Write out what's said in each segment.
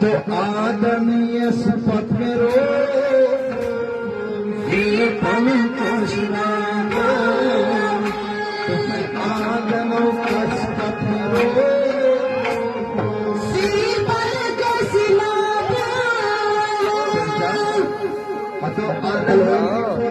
तो आदमी सपत में रो पन कृष्णा आदम सपत में रो तो आदम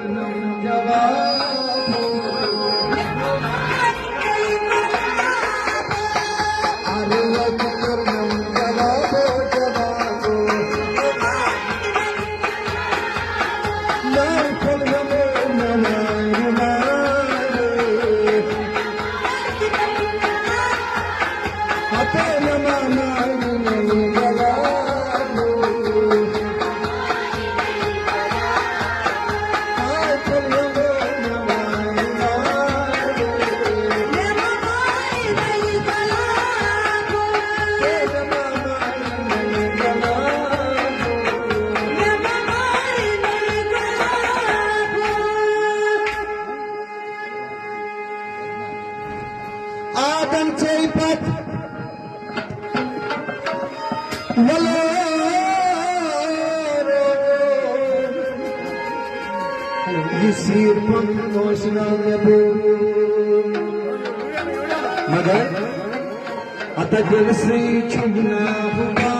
Adam Taypat Yisir pun noshna nebu Magar Atajal Sri Chugna Huka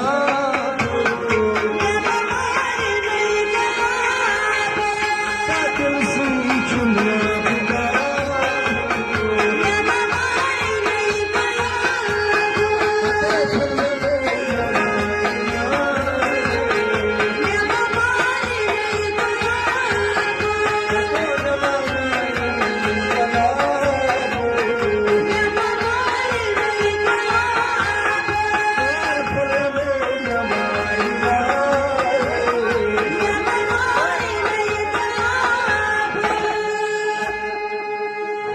Atajal Sri Chugna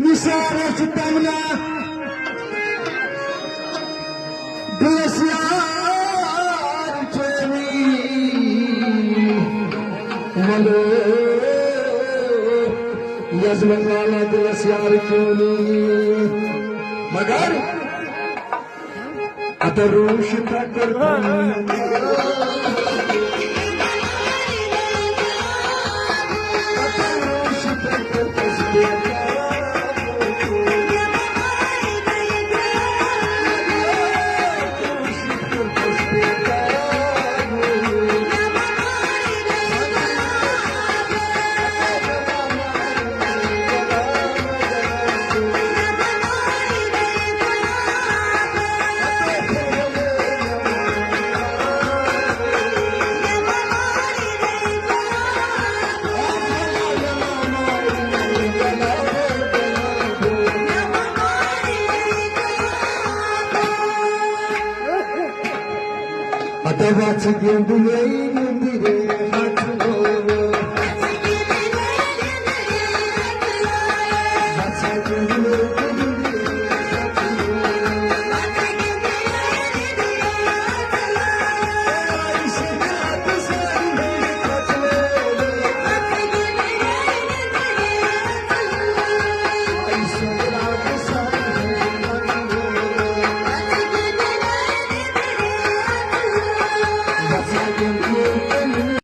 Nisara Chitamna Glaciar Chemi Malo Yazmangala Glaciar Chemi Magar Atarush Takar Atavats Gendu